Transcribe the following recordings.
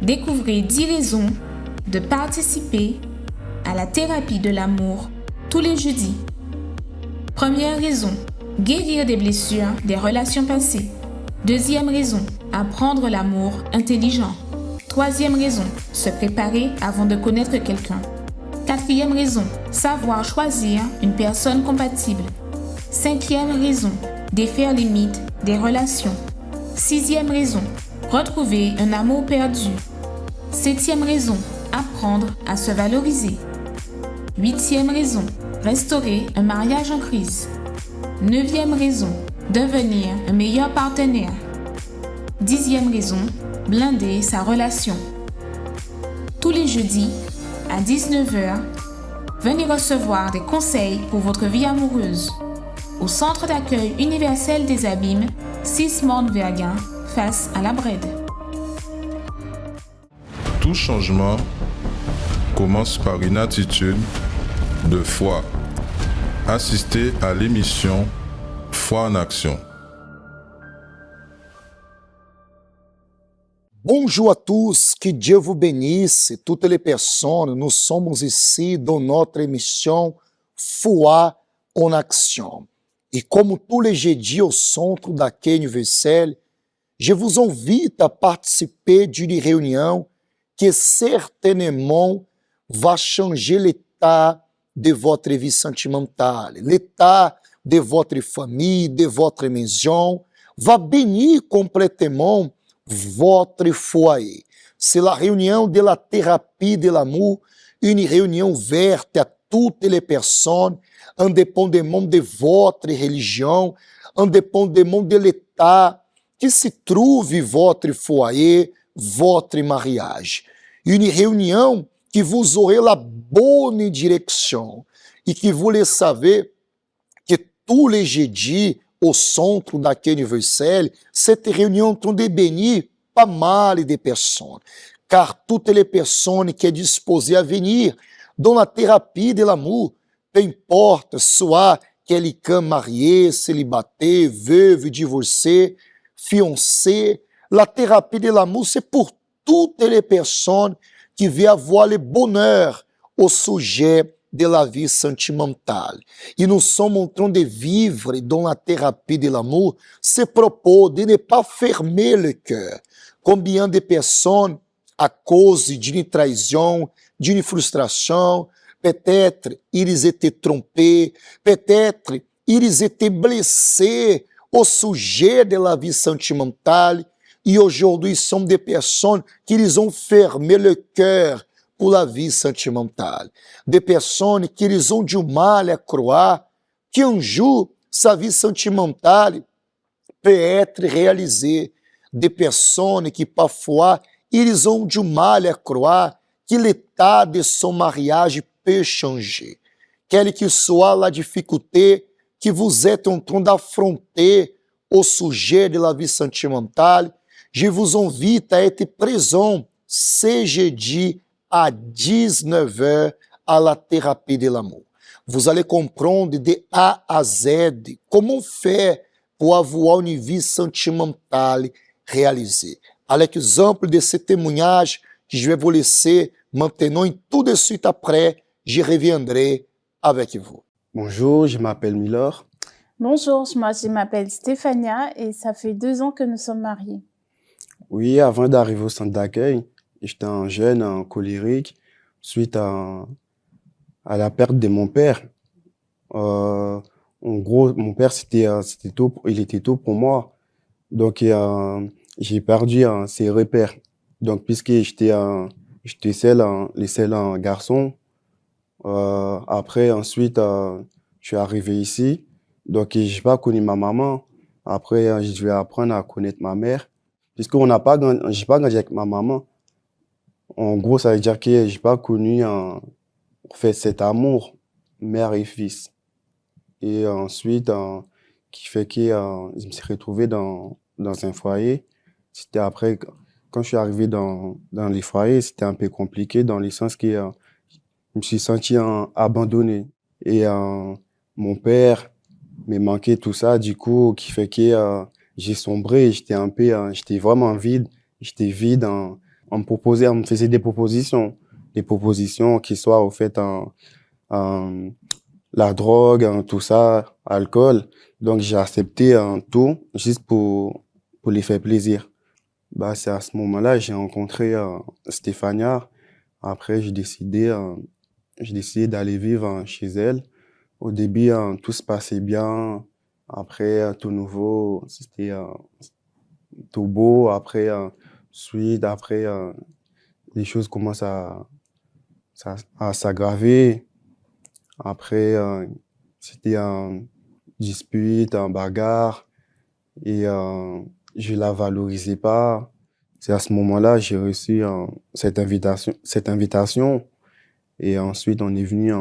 Découvrez 10 raisons de participer à la thérapie de l'amour tous les jeudis. Première raison, guérir des blessures des relations passées. Deuxième raison, apprendre l'amour intelligent. Troisième raison, se préparer avant de connaître quelqu'un. Quatrième raison, savoir choisir une personne compatible. Cinquième raison, défaire les mythes des relations. Sixième raison, retrouver un amour perdu. Septième raison, apprendre à se valoriser. Huitième raison, restaurer un mariage en crise. Neuvième raison, devenir un meilleur partenaire. Dixième raison, blinder sa relation. Tous les jeudis, à 19h, venez recevoir des conseils pour votre vie amoureuse au Centre d'accueil universel des Abîmes, 6 Morne-Vergin, face à la Brède. Tout changement commence par une attitude de foi. Assistez à l'émission Foi en Action. Bonjour à tous, que Dieu vous bénisse, toutes les personnes. Nous sommes ici dans notre émission Foi en Action. Et comme tous les jeudis au Centre d'accueil universel, je vous invite à participer d'une réunion qui certainement va changer l'état de votre vie sentimentale, l'état de votre famille, de votre maison, va bénir complètement votre foyer. C'est la réunion de la thérapie de l'amour, une réunion ouverte à toutes les personnes, indépendamment de votre religion, indépendamment de l'état que se trouve votre foyer, votre mariage. Une réunion que vous aurez la bonne direction et que vous le savez que tous les jeudis, au Centre d'accueil universel, cette réunion tente de bénir pas mal de personnes, car toutes les personnes qui sont disposées à venir dans la thérapie de l'amour, peu importe, soit quelqu'un marié, célibataire, veuve, divorcé, fiancé, la thérapie de l'amour, c'est pour toutes les personnes qui veulent avoir le bonheur au sujet de la vie sentimentale. Et nous sommes en train de vivre dans la thérapie de l'amour ce propos de ne pas fermer le cœur. Combien de personnes, à cause d'une trahison, d'une frustration, peut-être ils étaient trompés, peut-être ils étaient blessés au sujet de la vie sentimentale, et aujourd'hui sont des personnes qui ils ont fermé le cœur pour la vie sentimentale. Des personnes qui ils ont du mal à croire qu'un jour sa vie sentimentale peut être réalisée. Des personnes qui parfois ils ont du mal à croire que l'état de son mariage peut changer. Quelle que soit la difficulté que vous êtes en train d'affronter au sujet de la vie sentimentale, je vous invite à être présent ce jeudi à 19h à la thérapie de l'amour. Vous allez comprendre de A à Z comment faire pour avoir une vie sentimentale réalisée. À l'exemple de ce témoignage que je vais vous laisser maintenant et tout de suite après, je reviendrai avec vous. Bonjour, je m'appelle Milor. Bonjour, je m'appelle Stéphania et ça fait 2 ans que nous sommes mariés. Oui, avant d'arriver au centre d'accueil, j'étais un jeune colérique suite à la perte de mon père. En gros, mon père, il était tôt pour moi. Donc, j'ai perdu ses repères. Donc, puisque j'étais le seul garçon, ensuite, je suis arrivé ici. Donc, j'ai pas connu ma maman. Après, je devais apprendre à connaître ma mère. Puisque j'ai pas grandi avec ma maman. En gros, ça veut dire que j'ai pas connu cet amour mère et fils. Et ensuite, qui fait que je me suis retrouvé dans un foyer. C'était après, quand je suis arrivé dans les foyers, c'était un peu compliqué dans le sens que je me suis senti abandonné. Et mon père me manquait tout ça, du coup, qui fait que j'ai sombré. J'étais vraiment vide. J'étais vide on me faisait des propositions qui soient au fait la drogue, tout ça, alcool. Donc j'ai accepté tout juste pour les faire plaisir. Bah c'est à ce moment-là j'ai rencontré Stéphania. Après j'ai décidé d'aller vivre chez elle. Au début tout se passait bien. Après tout nouveau, c'était tout beau. Après après les choses commencent à s'aggraver. Après, c'était un dispute, un bagarre, et je la valorisais pas. C'est à ce moment-là j'ai reçu cette invitation, et ensuite on est venu.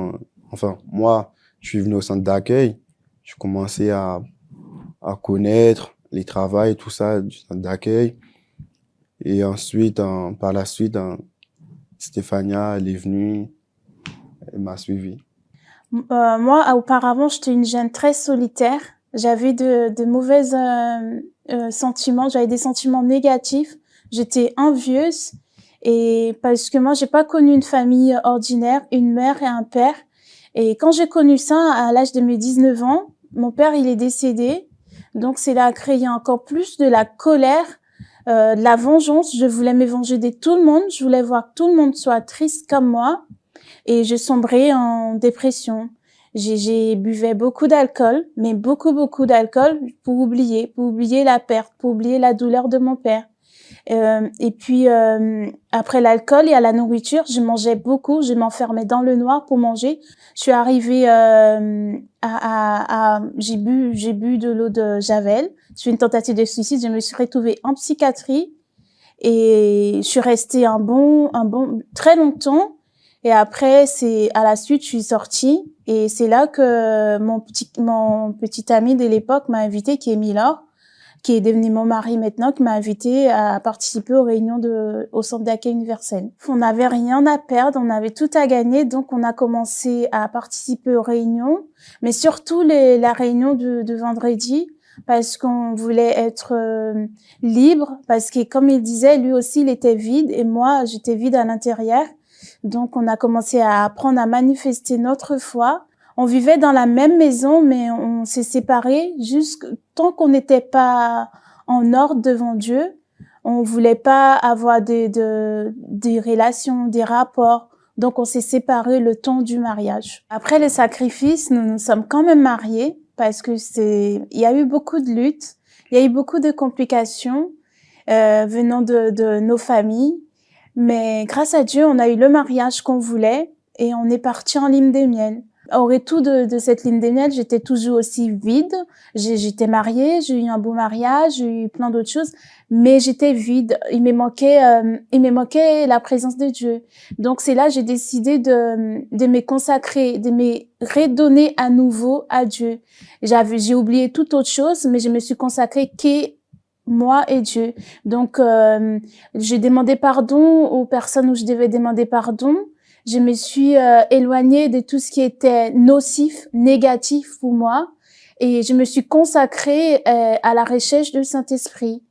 Enfin, moi, je suis venu au centre d'accueil. Je commençais à connaître les travails, tout ça du centre d'accueil, et ensuite, par la suite, Stéphania, elle est venue, elle m'a suivi. Moi, auparavant, j'étais une jeune très solitaire. J'avais de mauvais sentiments. J'avais des sentiments négatifs. J'étais envieuse. Et parce que moi, j'ai pas connu une famille ordinaire, une mère et un père. Et quand j'ai connu ça, à l'âge de mes 19 ans, mon père, il est décédé. Donc, c'est là à créer encore plus de la colère, de la vengeance. Je voulais me venger de tout le monde. Je voulais voir que tout le monde soit triste comme moi. Et je sombrais en dépression. J'ai buvais beaucoup d'alcool, mais beaucoup d'alcool pour oublier la perte, pour oublier la douleur de mon père. Et puis après l'alcool, il y a la nourriture. Je mangeais beaucoup, je m'enfermais dans le noir pour manger. Je suis arrivée j'ai bu de l'eau de Javel. Je fais une tentative de suicide. Je me suis retrouvée en psychiatrie et je suis restée très longtemps. Et après, à la suite, je suis sortie, et c'est là que mon petit ami de l'époque m'a invité, qui est Milor, qui est devenu mon mari maintenant, qui m'a invité à participer aux réunions au centre d'accueil universel. On n'avait rien à perdre, on avait tout à gagner, donc on a commencé à participer aux réunions, mais surtout la réunion de vendredi, parce qu'on voulait être libre, parce que comme il disait, lui aussi, il était vide, et moi, j'étais vide à l'intérieur. Donc, on a commencé à apprendre à manifester notre foi. On vivait dans la même maison, mais on s'est séparés tant qu'on n'était pas en ordre devant Dieu. On voulait pas avoir des relations, des rapports. Donc, on s'est séparés le temps du mariage. Après les sacrifices, nous nous sommes quand même mariés, parce que il y a eu beaucoup de luttes, il y a eu beaucoup de complications venant de nos familles. Mais grâce à Dieu, on a eu le mariage qu'on voulait, et on est parti en lune de miel. Au retour de cette lune de miel, j'étais toujours aussi vide. J'étais mariée, j'ai eu un beau mariage, j'ai eu plein d'autres choses, mais j'étais vide. Il me manquait la présence de Dieu. Donc c'est là que j'ai décidé de me consacrer, de me redonner à nouveau à Dieu. J'ai oublié toute autre chose, mais je me suis consacrée moi et Dieu. Donc, j'ai demandé pardon aux personnes où je devais demander pardon. Je me suis éloignée de tout ce qui était nocif, négatif pour moi. Et je me suis consacrée à la recherche du Saint-Esprit.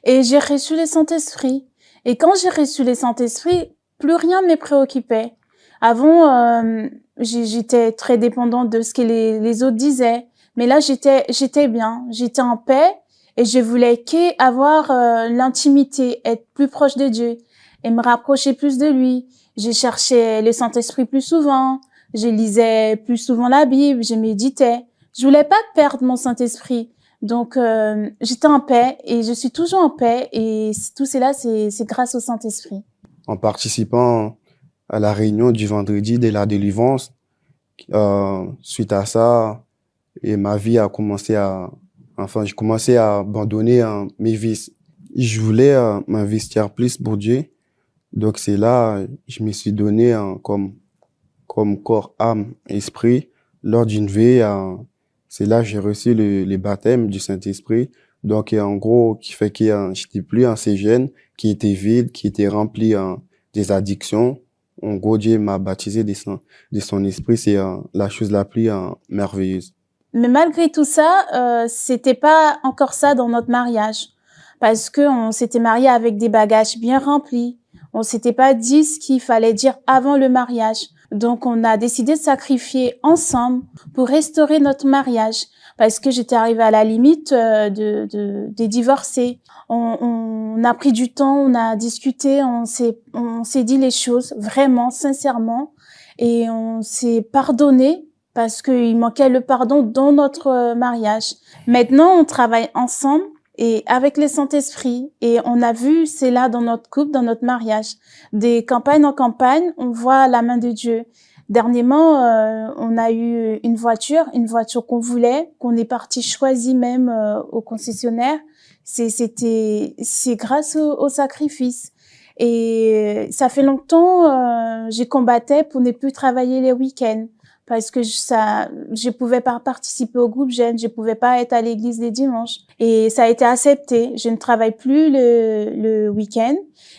Et j'ai reçu le Saint-Esprit. Et quand j'ai reçu le Saint-Esprit, plus rien ne me préoccupait. Avant, j'étais très dépendante de ce que les autres disaient. Mais là, j'étais bien, j'étais en paix. Et je voulais avoir l'intimité, être plus proche de Dieu et me rapprocher plus de lui. Je cherchais le Saint-Esprit plus souvent, je lisais plus souvent la Bible, je méditais. Je voulais pas perdre mon Saint-Esprit. Donc, j'étais en paix, et je suis toujours en paix, et tout cela, c'est grâce au Saint-Esprit. En participant à la réunion du vendredi de la délivrance, suite à ça, et ma vie a commencé j'ai commencé à abandonner mes vices. Je voulais m'investir plus pour Dieu. Donc c'est là je me suis donné comme corps, âme, esprit lors d'une veille. C'est là que j'ai reçu le baptême du Saint-Esprit. Donc en gros, qui fait que j'étais plus ces jeune qui était vide, qui était rempli des addictions. En gros, Dieu m'a baptisé de son esprit. C'est la chose la plus merveilleuse. Mais malgré tout ça, c'était pas encore ça dans notre mariage, parce que on s'était mariés avec des bagages bien remplis. On s'était pas dit ce qu'il fallait dire avant le mariage. Donc, on a décidé de sacrifier ensemble pour restaurer notre mariage. Parce que j'étais arrivée à la limite des divorcés. On a pris du temps, on a discuté, on s'est dit les choses vraiment, sincèrement. Et on s'est pardonné parce qu'il manquait le pardon dans notre mariage. Maintenant, on travaille ensemble et avec le Saint-Esprit. Et on a vu, c'est là dans notre couple, dans notre mariage. Des campagnes en campagne, on voit la main de Dieu. Dernièrement, on a eu une voiture qu'on voulait, qu'on est parti choisir même au concessionnaire. C'est grâce au sacrifice. Et ça fait longtemps, j'ai combatté pour ne plus travailler les week-ends. Parce que je pouvais pas participer au groupe jeune, je pouvais pas être à l'église les dimanches. Et ça a été accepté. Je ne travaille plus le week-end.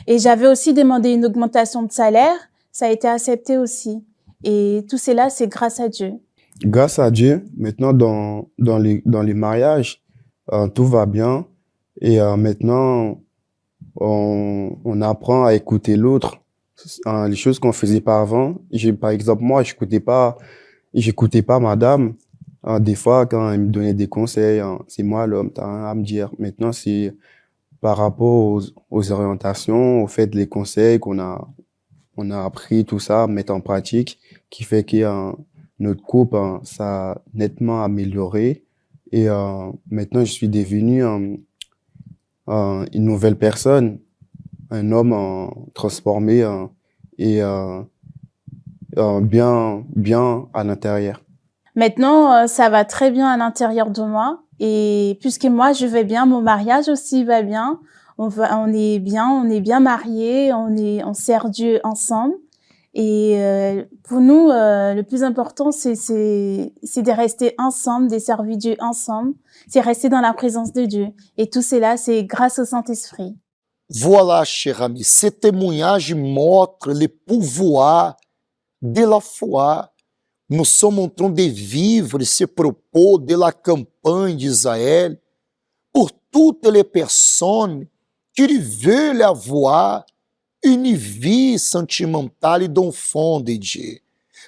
Et j'avais aussi demandé une augmentation de salaire. Ça a été accepté aussi. Et tout cela, c'est grâce à Dieu. Grâce à Dieu, maintenant, dans les mariages, tout va bien. Et maintenant, on apprend à écouter l'autre. Les choses qu'on faisait pas avant. Par exemple, moi, j'écoutais pas madame. Des fois, quand elle me donnait des conseils, c'est moi l'homme, t'as rien à me dire. Maintenant, c'est par rapport aux orientations, au fait les conseils qu'on a appris, tout ça, mettre en pratique, qui fait que notre couple, ça a nettement amélioré. Et maintenant, je suis devenu une nouvelle personne, un homme transformé et bien à l'intérieur. Maintenant, ça va très bien à l'intérieur de moi. Et puisque moi, je vais bien, mon mariage aussi va bien. On est bien mariés, on sert Dieu ensemble. Et pour nous, le plus important, c'est de rester ensemble, de servir Dieu ensemble. C'est rester dans la présence de Dieu. Et tout cela, c'est grâce au Saint-Esprit. Voilà, cher ami, ce témoignage montre le pouvoir de la foi. Nous sommes en train de vivre ce propos de la campagne d'Israël pour toutes les personnes qui veulent avoir une vie sentimentale dans le fond de Dieu.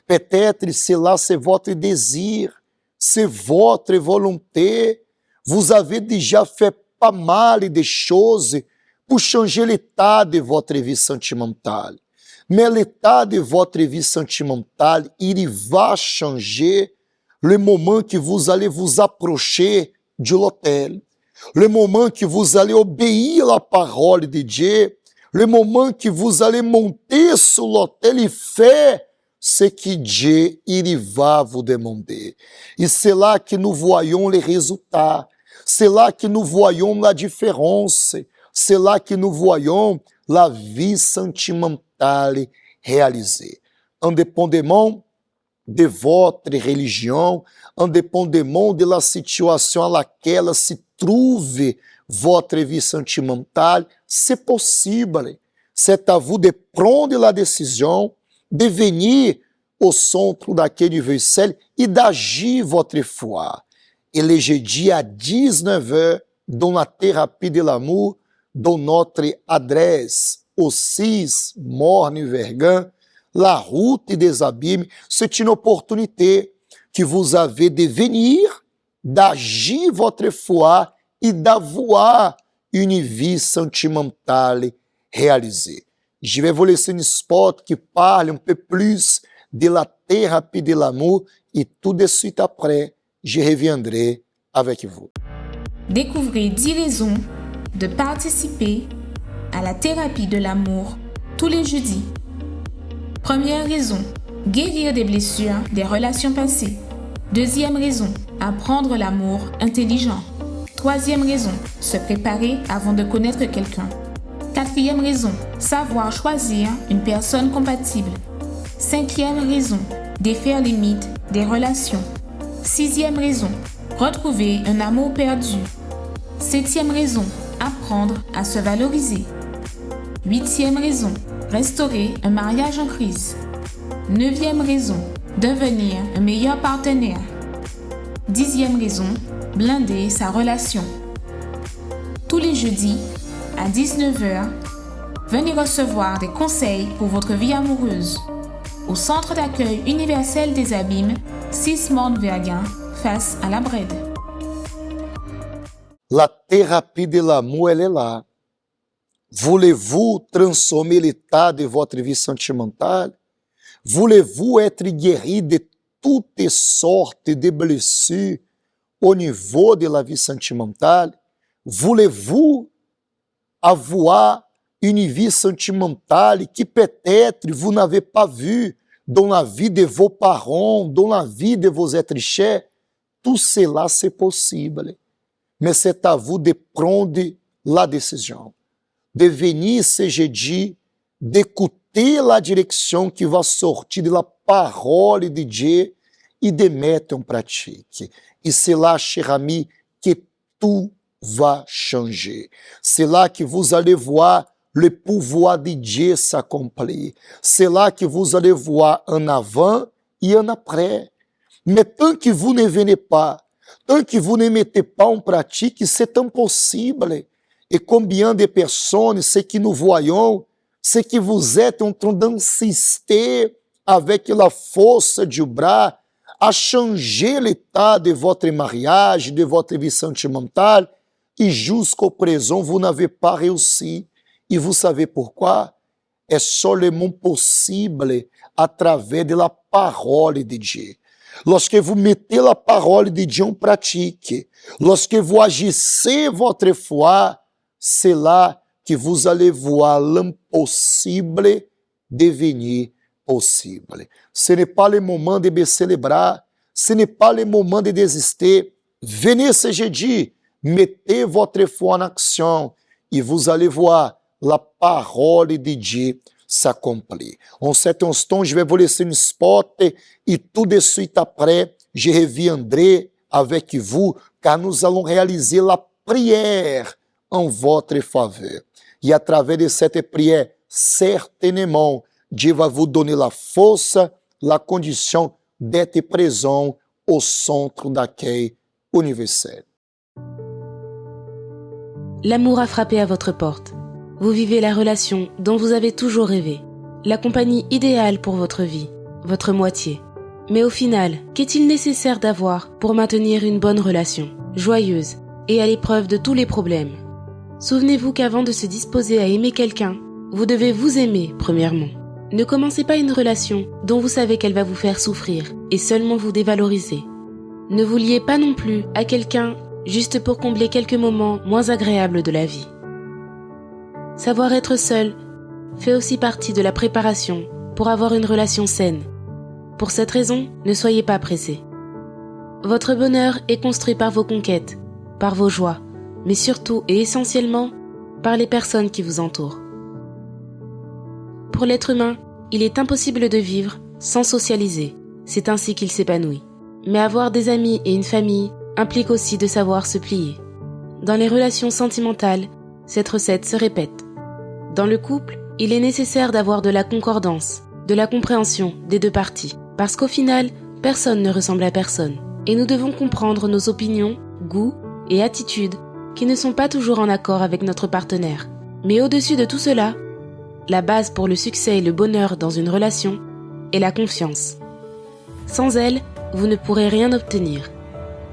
Peut-être cela c'est votre désir, c'est votre volonté. Vous avez déjà fait pas mal de choses pour changer l'état de votre vie sentimentale. Mais l'état de votre vie sentimentale, il va changer le moment que vous allez vous approcher de l'autel, le moment que vous allez obéir à la parole de Dieu, le moment que vous allez monter sur l'autel et faire ce que Dieu il va vous demander. Et c'est là que nous voyons les résultats, c'est là que nous voyons la différence, c'est là que nous voyons la vie sentimentale réalisée. Indépendamment de votre religion, indépendamment de la situation à laquelle se trouve votre vie sentimentale, c'est possible. C'est à vous de prendre la décision de venir au centre daquele versículo e d'agir votre foi. Et le jeudi à 19h, dans la thérapie de l'amour, dans notre adresse au 6 Morne Vergan, la route des abîmes, c'est une opportunité que vous avez de venir, d'agir votre foi et d'avoir une vie sentimentale réalisée. Je vais vous laisser un spot qui parle un peu plus de la thérapie de l'amour et tout de suite après, je reviendrai avec vous. Découvrez 10 raisons de participer à la thérapie de l'amour tous les jeudis. Première raison, guérir des blessures des relations passées. Deuxième raison, apprendre l'amour intelligent. Troisième raison, se préparer avant de connaître quelqu'un. Quatrième raison, savoir choisir une personne compatible. Cinquième raison, défaire les mythes des relations. Sixième raison, retrouver un amour perdu. Septième raison, apprendre à se valoriser. Huitième raison, restaurer un mariage en crise. Neuvième raison, devenir un meilleur partenaire. Dixième raison, blinder sa relation. Tous les jeudis à 19h, Venez recevoir des conseils pour votre vie amoureuse au Centre d'accueil universel des Abîmes, 6 Morne-Verguin, face à la Brède. La thérapie de l'amour, elle est là. Voulez-vous transformer l'état de votre vie sentimentale? Voulez-vous être guéri de toutes sortes de blessures au niveau de la vie sentimentale? Voulez-vous avoir une vie sentimentale que peut-être vous n'avez pas vue dans la vie de vos parents, dans la vie de vos êtres chers? Tout cela, c'est possible. Mais c'est à vous de prendre la décision, de venir ce jeudi, d'écouter la direction qui va sortir de la parole de Dieu et de mettre en pratique. Et c'est là, cher ami, que tout va changer. C'est là que vous allez voir le pouvoir de Dieu s'accomplir. C'est là que vous allez voir en avant et en après. Mais tant que vous ne venez pas, tant que vous ne mettez pas en pratique, c'est impossible. Et combien de personnes, ce que nous voyons, c'est que vous êtes en train d'insister avec la force du bras à changer l'état de votre mariage, de votre vie sentimentale, et jusqu'au présent, vous n'avez pas réussi. Et vous savez pourquoi? É seulement possible à travers de la parole de Dieu. Lorsque vous mettez la parole de Dieu en pratique, lorsque vous agissez votre foi, c'est là que vous allez voir l'impossible devenir possible. Ce n'est pas le moment de baisser les bras, ce n'est pas le moment de désister. Venez ce jeudi, mettez votre foi en action et vous allez voir la parole de Dieu s'accomplir. En cet instant, je vais vous laisser une spot et tout de suite après, je reviendrai avec vous car nous allons réaliser la prière en votre faveur. Et à travers de cette prière, certainement, Dieu va vous donner la force, la condition d'être présent au centre d'accueil universel. L'amour a frappé à votre porte. Vous vivez la relation dont vous avez toujours rêvé. La compagnie idéale pour votre vie, votre moitié. Mais au final, qu'est-il nécessaire d'avoir pour maintenir une bonne relation, joyeuse et à l'épreuve de tous les problèmes? Souvenez-vous qu'avant de se disposer à aimer quelqu'un, vous devez vous aimer premièrement. Ne commencez pas une relation dont vous savez qu'elle va vous faire souffrir et seulement vous dévaloriser. Ne vous liez pas non plus à quelqu'un juste pour combler quelques moments moins agréables de la vie. Savoir être seul fait aussi partie de la préparation pour avoir une relation saine. Pour cette raison, ne soyez pas pressés. Votre bonheur est construit par vos conquêtes, par vos joies, mais surtout et essentiellement par les personnes qui vous entourent. Pour l'être humain, il est impossible de vivre sans socialiser. C'est ainsi qu'il s'épanouit. Mais avoir des amis et une famille implique aussi de savoir se plier. Dans les relations sentimentales, cette recette se répète. Dans le couple, il est nécessaire d'avoir de la concordance, de la compréhension des deux parties, parce qu'au final, personne ne ressemble à personne, et nous devons comprendre nos opinions, goûts et attitudes qui ne sont pas toujours en accord avec notre partenaire. Mais au-dessus de tout cela, la base pour le succès et le bonheur dans une relation est la confiance. Sans elle, vous ne pourrez rien obtenir.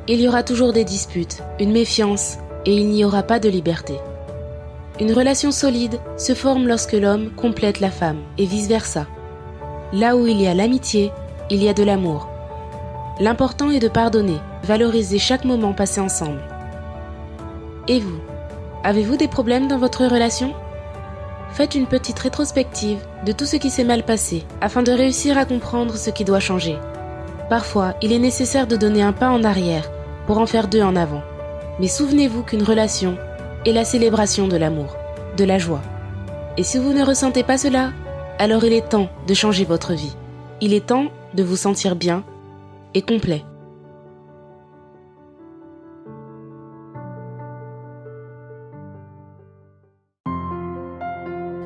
Il y aura toujours des disputes, une méfiance, et il n'y aura pas de liberté. Une relation solide se forme lorsque l'homme complète la femme, et vice-versa. Là où il y a l'amitié, il y a de l'amour. L'important est de pardonner, valoriser chaque moment passé ensemble. Et vous, avez-vous des problèmes dans votre relation ? Faites une petite rétrospective de tout ce qui s'est mal passé, afin de réussir à comprendre ce qui doit changer. Parfois, il est nécessaire de donner un pas en arrière, pour en faire deux en avant. Mais souvenez-vous qu'une relation est la célébration de l'amour, de la joie. Et si vous ne ressentez pas cela, alors il est temps de changer votre vie. Il est temps de vous sentir bien et complet.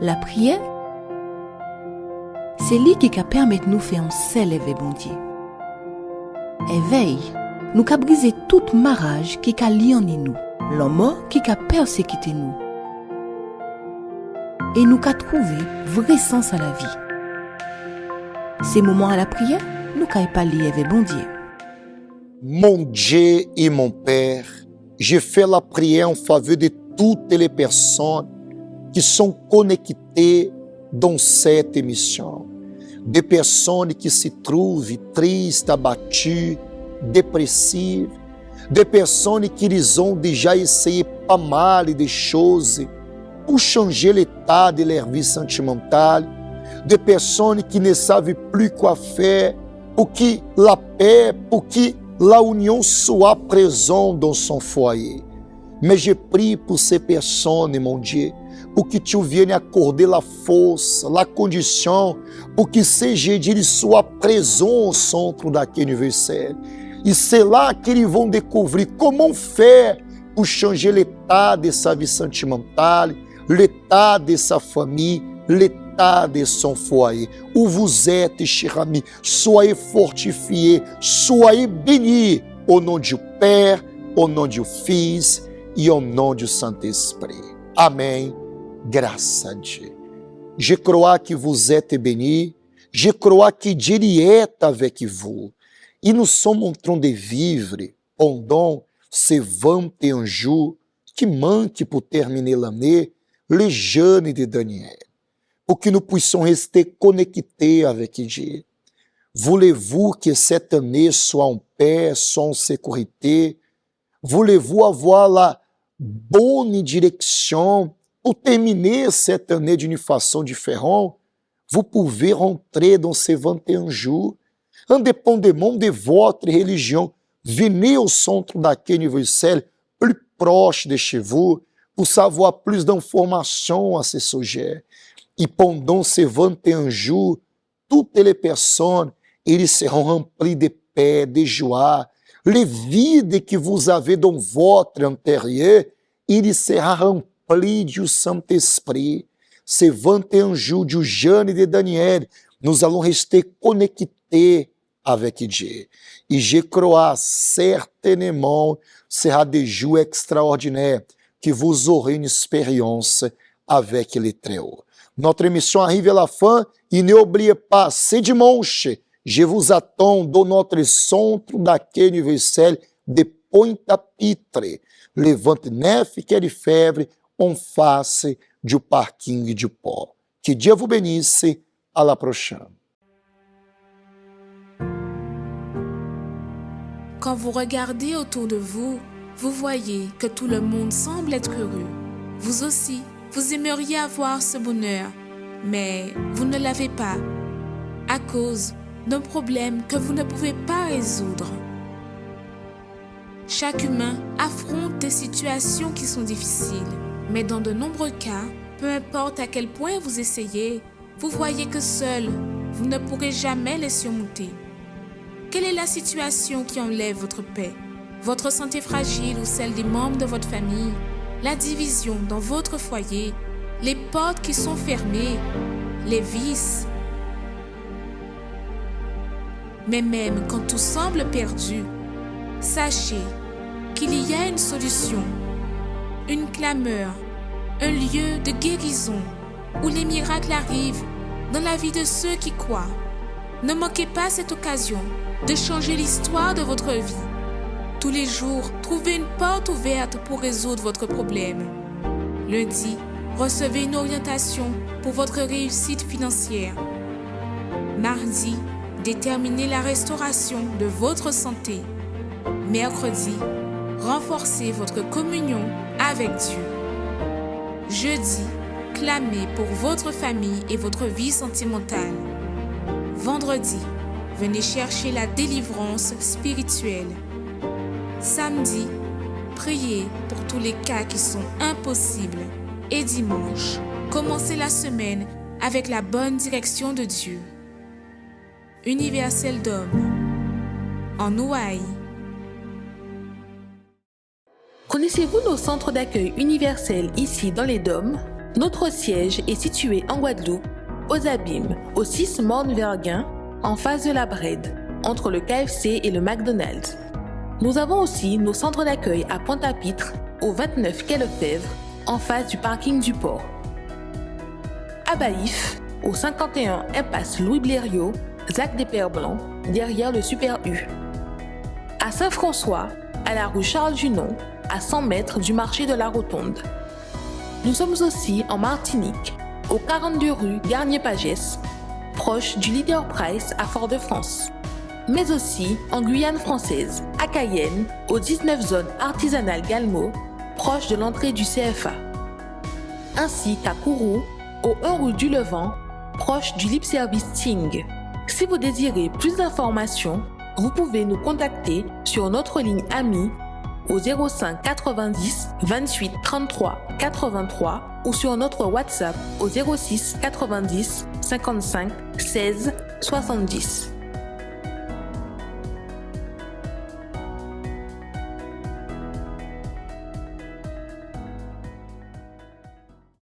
La prière, c'est lui qui permet de nous faire un seul éveil, bon Dieu. Éveil, nous qu'a brisé toute marage qui a lié en nous, l'homme qui a persécuté nous. et nous qu'a trouvé vrai sens à la vie. Ces moments à la prière, nous qu'a parlé avec bon Dieu. Mon Dieu et mon Père, je fais la prière en faveur de toutes les personnes qui sont connectées dans cette émission. Des personnes qui se trouvent tristes, abattues, dépressives, des personnes qui ils ont déjà essayé pas mal de choses pour changer l'état de leur vie sentimentale, des personnes qui ne savent plus quoi faire pour que la paix, pour que la union soit présente dans son foyer. Mais je prie pour ces personnes, mon Dieu, pour que tu viennes accorder la force, la condition, pour que ces jeudis soient présents au centre daquele universel. E c'est là qu'ils vont découvrir comment faire pour changer l'état de sa vie sentimentale, l'état de sa famille, l'état de son foyer. Où vous êtes, cher ami, soyez fortifiés, soyez bénis au nom du Père, au nom du Fils e au nom du Saint-Esprit. Amém. Graças a Dieu. Je crois que vous êtes bénis, je crois que Dieu est avec vous. E nous sommes en train de vivre pendant ces 21 jours qui manquent pour terminer l'année, le jeûne de Daniel, pour que nous puissions rester connectés avec Dieu. Voulez-vous que cette année soit en paix, soit en sécurité? Voulez-vous avoir la bonne direction pour terminer cette année d'une façon différente? Vous pouvez rentrer dans ces 21 jours, indépendamment de votre religion. Venez au centre daquele universel plus proche de chez vous pour savoir plus d'informations à ce sujet. Et pendant ces 21 jours, toutes les personnes, ils seront remplis de paix, de joie. Le vide que vous avez dans votre intérieur, il sera rempli du Saint-Esprit. Ces 21 jours du jeûne de Daniel, nous allons rester connectés avec Dieu. Et je crois certainement sera des jours extraordinaires que vous aurez une expérience avec le Très-Haut. Notre émission arrive à la fin et n'oubliez pas, ce dimanche, je vous attends dans notre centre daquele universel de Pointe-à-Pitre, le 29 quai de Févre, en face du parking du port. Que Dieu vous bénisse. À la prochaine. Quand vous regardez autour de vous, vous voyez que tout le monde semble être heureux. Vous aussi, vous aimeriez avoir ce bonheur, mais vous ne l'avez pas à cause d'un problème que vous ne pouvez pas résoudre. Chaque humain affronte des situations qui sont difficiles, mais dans de nombreux cas, peu importe à quel point vous essayez, vous voyez que seul, vous ne pourrez jamais les surmonter. Quelle est la situation qui enlève votre paix? Votre santé fragile ou celle des membres de votre famille? La division dans votre foyer? Les portes qui sont fermées? Les vices? Mais même quand tout semble perdu, sachez qu'il y a une solution, une clameur, un lieu de guérison où les miracles arrivent dans la vie de ceux qui croient. Ne manquez pas cette occasion de changer l'histoire de votre vie. Tous les jours, trouvez une porte ouverte pour résoudre votre problème. Lundi, recevez une orientation pour votre réussite financière. Mardi, déterminez la restauration de votre santé. Mercredi, renforcez votre communion avec Dieu. Jeudi, clamez pour votre famille et votre vie sentimentale. Vendredi, venez chercher la délivrance spirituelle. Samedi, priez pour tous les cas qui sont impossibles. Et dimanche, commencez la semaine avec la bonne direction de Dieu. Universel d'Homme, en Ouaille. Connaissez-vous nos centres d'accueil universels ici dans les Dômes? Notre siège est situé en Guadeloupe, aux Abîmes, au 6 Morne-Verguin, en face de la Brède, entre le KFC et le McDonald's. Nous avons aussi nos centres d'accueil à Pointe-à-Pitre, au 29 quai Lefebvre, en face du parking du port. à Baïf, au 51 impasse Louis Blériot, Zac des Pères Blancs, derrière le Super U. À Saint-François, à la rue Charles Junon, à 100 mètres du marché de la Rotonde. Nous sommes aussi en Martinique, au 42 rue Garnier-Pagès, proche du Leader Price à Fort-de-France. Mais aussi en Guyane française, à Cayenne, au 19 zone artisanale Galmo, proche de l'entrée du CFA. Ainsi qu'à Kourou, au 1 rue du Levant, proche du Lip Service Ting. Si vous désirez plus d'informations, vous pouvez nous contacter sur notre ligne amie au 05 90 28 33 83 ou sur notre WhatsApp au 06 90 55 16 70.